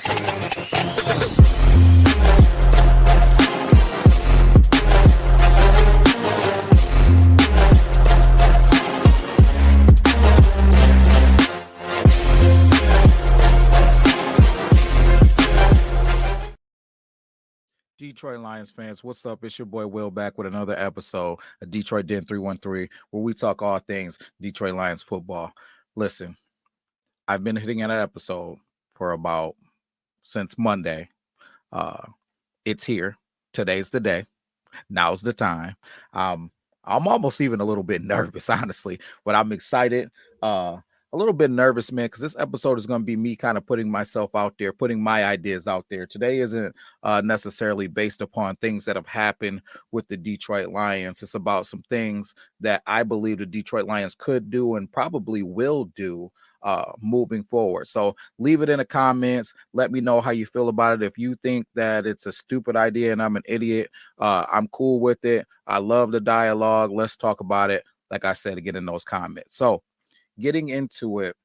Detroit Lions fans, what's up? It's your boy Will back with another episode of Detroit Den 313, where we talk all things Detroit Lions football. Listen, I've been hitting an episode for about since Monday. Uh, it's here. Today's the day. Now's the time. I'm almost even a little bit nervous, honestly, but I'm excited. A little bit nervous, man, because this episode is going to be me kind of putting myself out there, putting my ideas out there. Today isn't necessarily based upon things that have happened with the Detroit Lions. It's about some things that I believe the Detroit Lions could do and probably will do moving forward. So leave it in the comments. Let me know how you feel about it. If you think that it's a stupid idea and I'm an idiot, I'm cool with it. I love the dialogue. Let's talk about it. Like I said, get in those comments. So getting into it,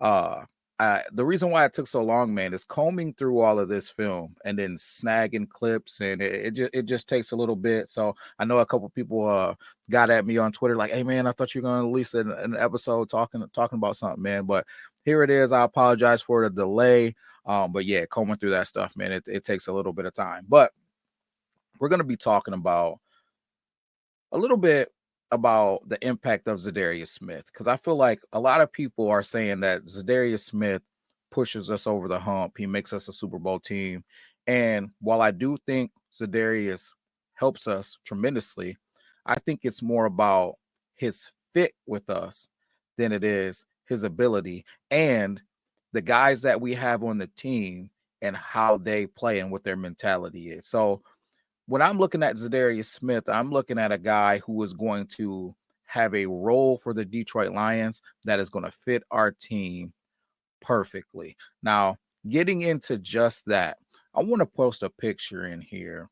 the reason why it took so long, man, is combing through all of this film and then snagging clips, and it just takes a little bit. So I know a couple people got at me on Twitter like, "Hey, man, I thought you were going to release an episode talking about something, man." But here it is. I apologize for the delay. But yeah, combing through that stuff, man, it takes a little bit of time. But we're going to be talking about a little bit about the impact of Za'Darius Smith, because I feel like a lot of people are saying that Za'Darius Smith pushes us over the hump. He makes us a Super Bowl team. And while I do think Za'Darius helps us tremendously, I think it's more about his fit with us than it is his ability and the guys that we have on the team and how they play and what their mentality is. So when I'm looking at Za'Darius Smith, I'm looking at a guy who is going to have a role for the Detroit Lions that is going to fit our team perfectly. Now, getting into just that, I want to post a picture in here.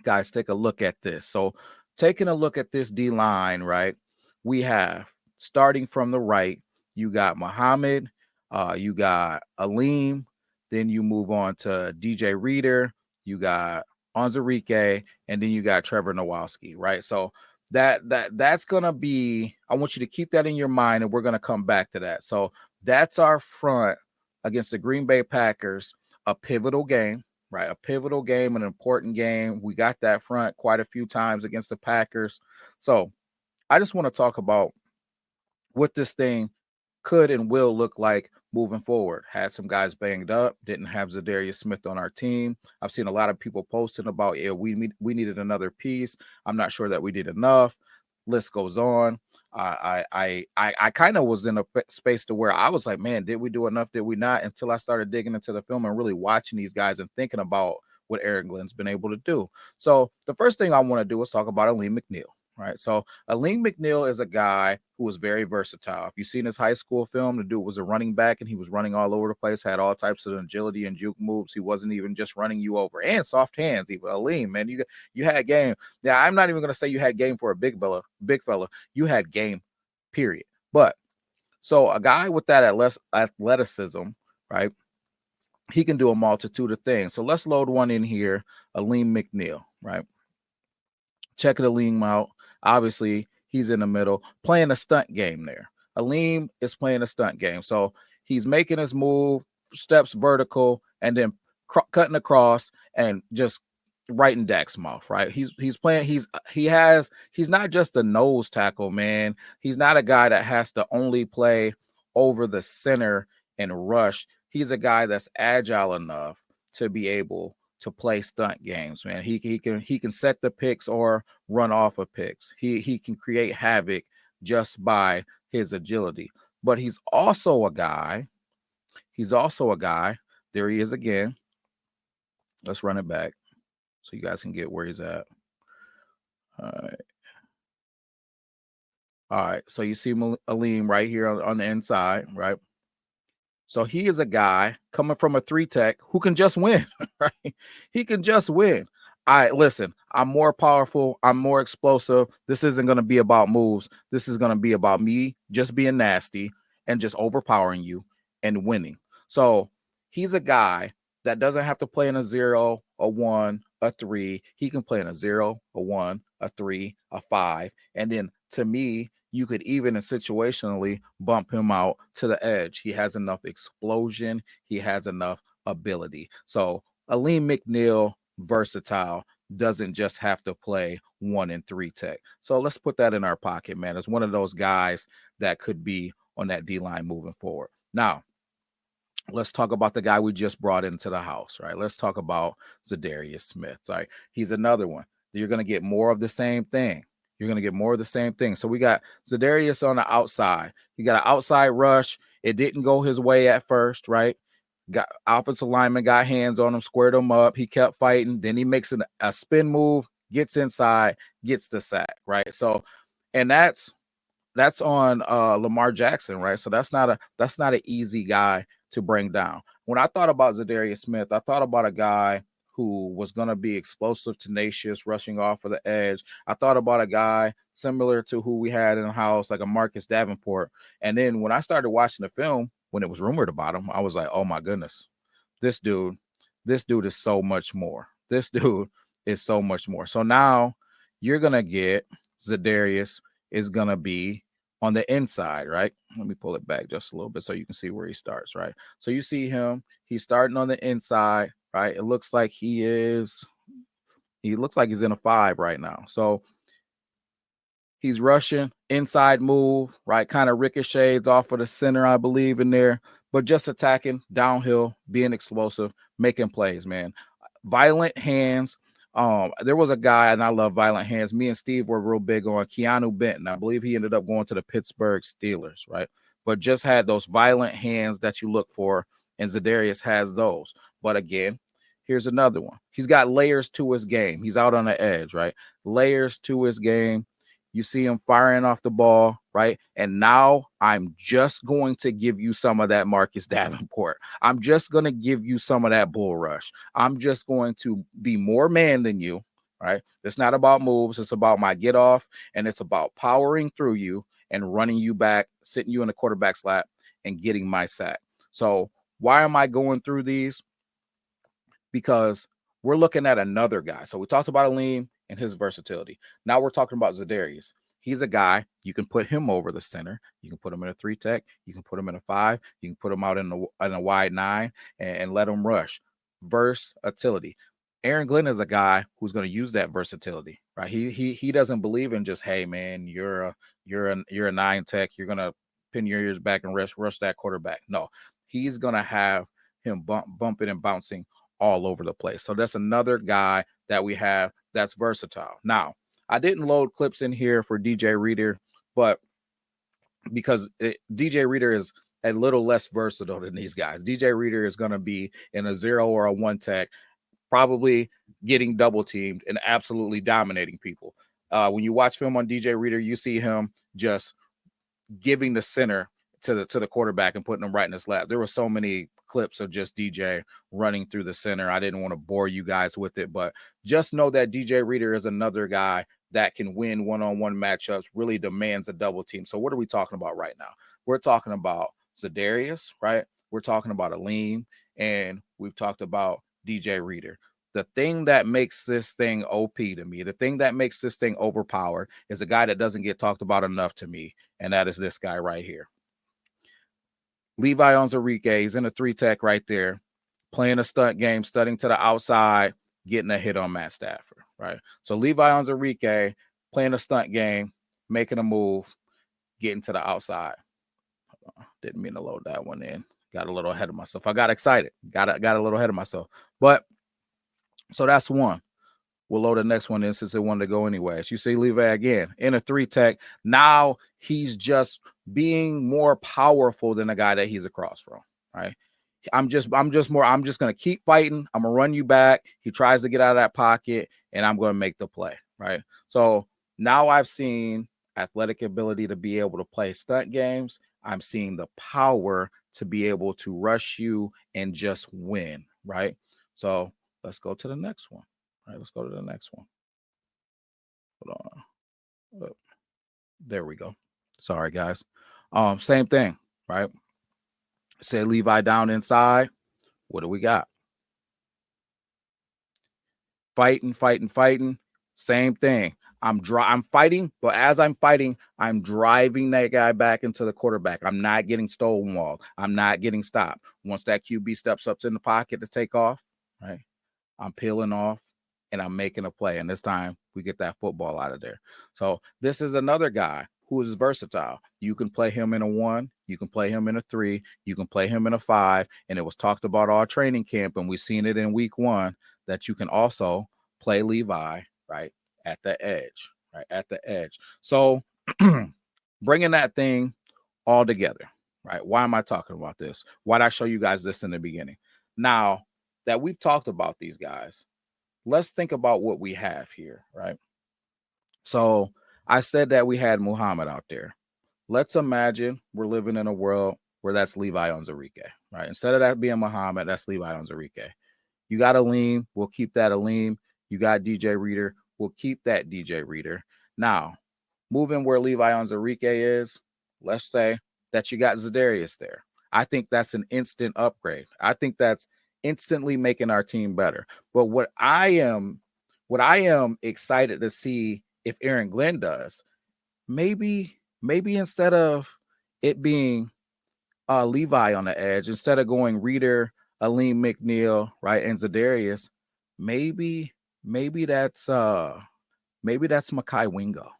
Guys, take a look at this. So, taking a look at this D line, right? We have starting from the right, you got Muhammad, you got Alim, then you move on to DJ Reader, you got Onzarike, and then you got Trevor Nowalski, right? So that's gonna be. I want you to keep that in your mind, and we're gonna come back to that. So that's our front against the Green Bay Packers, a pivotal game, right? A pivotal game, an important game. We got that front quite a few times against the Packers. So I just want to talk about what this thing could and will look like moving forward. Had some guys banged up, didn't have Za'Darius Smith on our team. I've seen a lot of people posting about, yeah, we needed another piece. I'm not sure that we did enough. List goes on. I kind of was in a space to where I was like, man, did we do enough? Did we not? Until I started digging into the film and really watching these guys and thinking about what Aaron Glenn's been able to do. So the first thing I want to do is talk about Alim McNeill. Right. So Alim McNeill is a guy who was very versatile. If you've seen his high school film, the dude was a running back and he was running all over the place, had all types of agility and juke moves. He wasn't even just running you over, and soft hands. Even Alim, man, you had game. Yeah, I'm not even going to say you had game for a big fella. You had game, period. But so a guy with that athleticism, right? He can do a multitude of things. So let's load one in here. Alim McNeill, right? Check Alim out. Obviously, he's in the middle playing a stunt game there. Alim is playing a stunt game. So he's making his move, steps vertical, and then cutting across and just right in Dak's mouth, right? He's playing, he's not just a nose tackle, man. He's not a guy that has to only play over the center and rush. He's a guy that's agile enough to be able to play stunt games, man. He can set the picks or run off of picks. He can create havoc just by his agility. But he's also a guy. There he is again. Let's run it back so you guys can get where he's at. All right. So you see Alim right here on the inside, right? So he is a guy coming from a 3-tech who can just win, right? He can just win. Listen, I'm more powerful. I'm more explosive. This isn't going to be about moves. This is going to be about me just being nasty and just overpowering you and winning. So He's a guy that doesn't have to play in a 0, a 1, a 3. He can play in a 0, a 1, a 3, a 5. And then to me, you could even situationally bump him out to the edge. He has enough explosion. He has enough ability. So Alim McNeill, versatile, doesn't just have to play 1 and 3 tech. So let's put that in our pocket, man. It's one of those guys that could be on that D-line moving forward. Now, let's talk about the guy we just brought into the house, right? Let's talk about Za'Darius Smith, right? He's another one. You're going to get more of the same thing. You're going to get more of the same thing. So we got Za'Darius on the outside. He got an outside rush. It didn't go his way at first, right? Got offensive lineman got hands on him, squared him up. He kept fighting. Then he makes a spin move, gets inside, gets the sack, right? So, and that's on Lamar Jackson, right? So that's not an easy guy to bring down. When I thought about Za'Darius Smith, I thought about a guy who was going to be explosive, tenacious, rushing off of the edge. I thought about a guy similar to who we had in the house, like a Marcus Davenport. And then when I started watching the film, when it was rumored about him, I was like, oh my goodness, this dude is so much more. This dude is so much more. So now you're going to get Za'Darius is going to be on the inside, right? Let me pull it back just a little bit so you can see where he starts, right? So you see him, he's starting on the inside, right? It looks like he looks like he's in a 5 right now. So he's rushing, inside move, right? Kind of ricochets off of the center, I believe, in there, but just attacking downhill, being explosive, making plays, man. Violent hands. There was a guy, and I love violent hands. Me and Steve were real big on Keanu Benton. I believe he ended up going to the Pittsburgh Steelers, right? But just had those violent hands that you look for, and Za'Darius has those. But again, here's another one. He's got layers to his game. He's out on the edge, right? Layers to his game. You see him firing off the ball, right? And now I'm just going to give you some of that Marcus Davenport. I'm just going to give you some of that bull rush. I'm just going to be more man than you, right? It's not about moves. It's about my get off, and it's about powering through you and running you back, sitting you in the quarterback's lap and getting my sack. So why am I going through these? Because we're looking at another guy. So we talked about Alim and his versatility. Now we're talking about Za'Darius. He's a guy, you can put him over the center. You can put him in a 3 tech. You can put him in a 5. You can put him out in a wide 9 and let him rush. Versatility. Aaron Glenn is a guy who's going to use that versatility, right? He doesn't believe in just, hey man, you're a 9 tech. You're going to pin your ears back and rush that quarterback. No, he's going to have him bumping and bouncing all over the place. So that's another guy that we have that's versatile. Now, I didn't load clips in here for DJ Reader, but because DJ Reader is a little less versatile than these guys. DJ Reader is going to be in a 0 or a 1 tech, probably getting double teamed and absolutely dominating people. When you watch film on DJ Reader, you see him just giving the center to the quarterback and putting him right in his lap. There were so many clips of just DJ running through the center. I didn't want to bore you guys with it, but just know that DJ Reader is another guy that can win one-on-one matchups, really demands a double team. So what are we talking about right now? We're talking about Za'Darius, right? We're talking about Alim, and we've talked about DJ Reader. The thing that makes this thing OP to me, the thing that makes this thing overpowered is a guy that doesn't get talked about enough to me, and that is this guy right here. Levi Onwuzurike, he's in a 3 tech right there, playing a stunt game, stunting to the outside, getting a hit on Matt Stafford, right? So Levi Onwuzurike playing a stunt game, making a move, getting to the outside. Didn't mean to load that one in. Got a little ahead of myself. I got excited. Got a little ahead of myself. But so that's one. We'll load the next one in since it wanted to go anyway. As you see Levi again in a 3 tech. Now he's just being more powerful than the guy that he's across from, right? I'm just going to keep fighting. I'm going to run you back. He tries to get out of that pocket, and I'm going to make the play, right? So now I've seen athletic ability to be able to play stunt games. I'm seeing the power to be able to rush you and just win, right? So let's go to the next one. All right, let's go to the next one. Hold on. Oh, there we go. Sorry, guys. Same thing, right? Say Levi down inside, What do we got? Fighting. Same thing. I'm fighting, but as I'm fighting, I'm driving that guy back into the quarterback. I'm not getting stonewalled. I'm not getting stopped. Once that QB steps up in the pocket to take off, right? I'm peeling off and I'm making a play. And this time we get that football out of there. So this is another guy who is versatile. You can play him in a 1, you can play him in a 3, you can play him in a 5. And it was talked about all training camp, and we've seen it in week 1 that you can also play Levi, right, at the edge, right, at the edge. So bringing that thing all together, right? Why am I talking about this? Why did I show you guys this in the beginning? Now that we've talked about these guys, let's think about what we have here, right? So I said that we had Muhammad out there. Let's imagine we're living in a world where that's Levi Onwuzurike, right? Instead of that being Muhammad, that's Levi Onwuzurike. You got Alim, we'll keep that Alim. You got DJ Reader, we'll keep that DJ Reader. Now, moving where Levi Onwuzurike is, let's say that you got Za'Darius there. I think that's an instant upgrade. I think that's instantly making our team better. But what I am excited to see if Aaron Glenn does, maybe instead of it being Levi on the edge, instead of going Reader, Alim, McNeill, right, and Za'Darius, maybe that's Mekhi Wingo,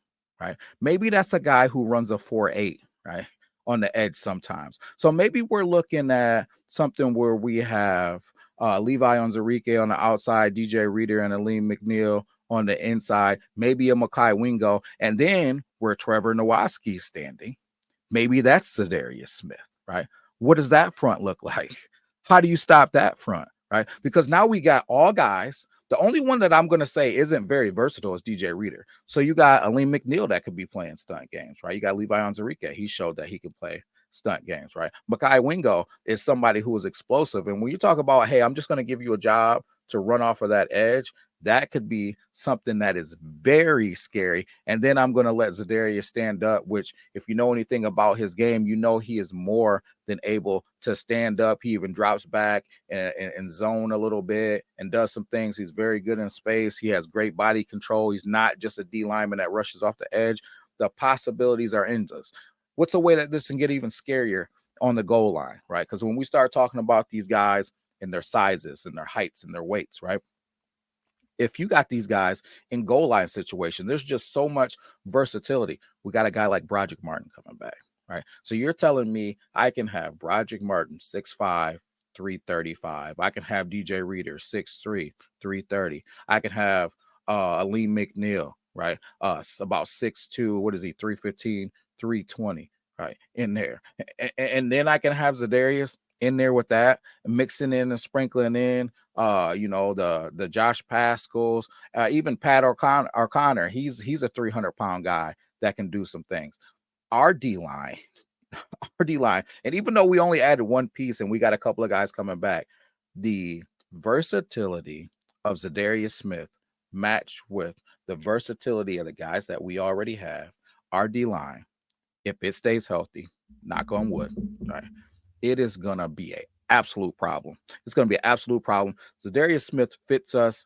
right? Maybe that's a guy who runs a 4.8, right, on the edge sometimes. So maybe we're looking at something where we have Levi Onwuzurike on the outside, DJ Reader and Alim McNeill on the inside, maybe a Mekhi Wingo, and then where Trevor Nowaski's standing, maybe that's Za'Darius Smith, right? What does that front look like? How do you stop that front, right? Because now we got all guys. The only one that I'm going to say isn't very versatile is DJ Reader. So you got Alim McNeill that could be playing stunt games, right? You got Levi Onwuzurike. He showed that he can play stunt games, right? Mekhi Wingo is somebody who is explosive. And when you talk about, hey, I'm just going to give you a job to run off of that edge, that could be something that is very scary. And then I'm going to let Za'Darius stand up, which if you know anything about his game, you know he is more than able to stand up. He even drops back and zone a little bit and does some things. He's very good in space. He has great body control. He's not just a D lineman that rushes off the edge. The possibilities are endless. What's a way that this can get even scarier on the goal line, right? Because when we start talking about these guys and their sizes and their heights and their weights, right? If you got these guys in goal line situation, there's just so much versatility. We got a guy like Broderick Martin coming back, right? So you're telling me I can have Broderick Martin 6'5", 335. I can have DJ Reader 6'3", 330. I can have Alim McNeill, right? About 6'2", what is he, 315, 320, right? In there. And then I can have Za'Darius in there with that, mixing in and sprinkling in the Josh Pascals, even Pat O'Connor. He's a 300-pound guy that can do some things. Our D-line, and even though we only added one piece and we got a couple of guys coming back, the versatility of Za'Darius Smith matched with the versatility of the guys that we already have, our D-line, if it stays healthy, knock on wood, right, it is going to be an absolute problem. It's going to be an absolute problem. Za'Darius Smith fits us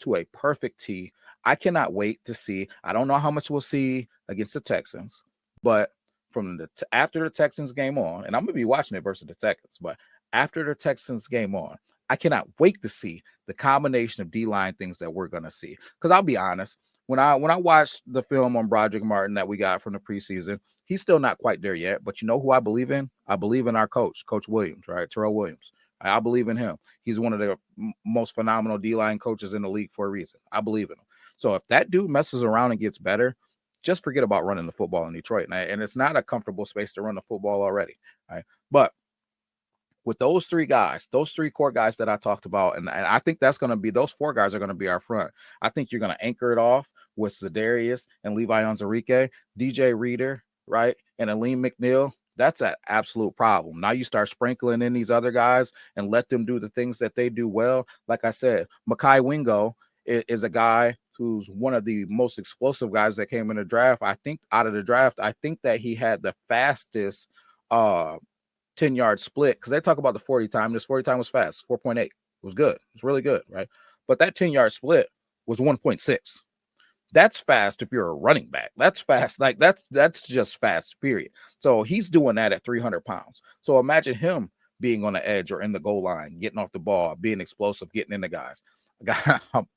to a perfect T. I cannot wait to see. I don't know how much we'll see against the Texans, but from after the Texans game on, and I'm going to be watching it versus the Texans, but after the Texans game on, I cannot wait to see the combination of D-line things that we're going to see. Because I'll be honest, when I watched the film on Broderick Martin that we got from the preseason, he's still not quite there yet. But you know who I believe in? I believe in our coach, Coach Williams, right? Terrell Williams. I believe in him. He's one of the most phenomenal D-line coaches in the league for a reason. I believe in him. So if that dude messes around and gets better, just forget about running the football in Detroit. And it's not a comfortable space to run the football already, right? But with those three guys, those three core guys that I talked about, and I think that's going to be, those four guys are going to be our front. I think you're going to anchor it off with Za'Darius and Levi Onwuzurike, DJ Reader, right, and Alim McNeill. That's an absolute problem. Now you start sprinkling in these other guys and let them do the things that they do well. Like I said, Mekhi Wingo is a guy who's one of the most explosive guys that came in the draft. I think out of the draft, I think that he had the fastest 10-yard split, because they talk about the 40 time. This 40 time was fast, 4.8. It was good. It was really good, right? But that 10-yard split was 1.6. That's fast if you're a running back. That's fast. Like that's just fast, period. So he's doing that at 300 pounds. So imagine him being on the edge or in the goal line, getting off the ball, being explosive, getting into guys.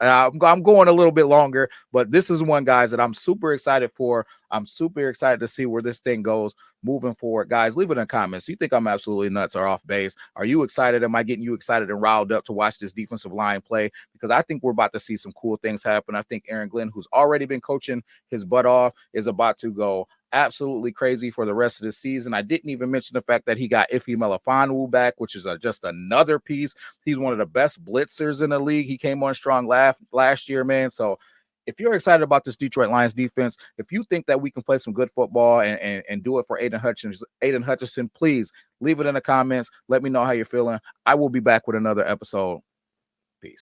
I'm going a little bit longer, but this is one, guys, that I'm super excited for. I'm super excited to see where this thing goes moving forward. Guys, leave it in the comments. You think I'm absolutely nuts or off base? Are you excited? Am I getting you excited and riled up to watch this defensive line play? Because I think we're about to see some cool things happen. I think Aaron Glenn, who's already been coaching his butt off, is about to go absolutely crazy for the rest of the season. I didn't even mention the fact that he got Ife Melifonwu back, which is just another piece. He's one of the best blitzers in the league. He came on strong last year, man. So if you're excited about this Detroit Lions defense, if you think that we can play some good football and do it for Aiden Hutchinson, please leave it in the comments. Let me know how you're feeling. I will be back with another episode. Peace.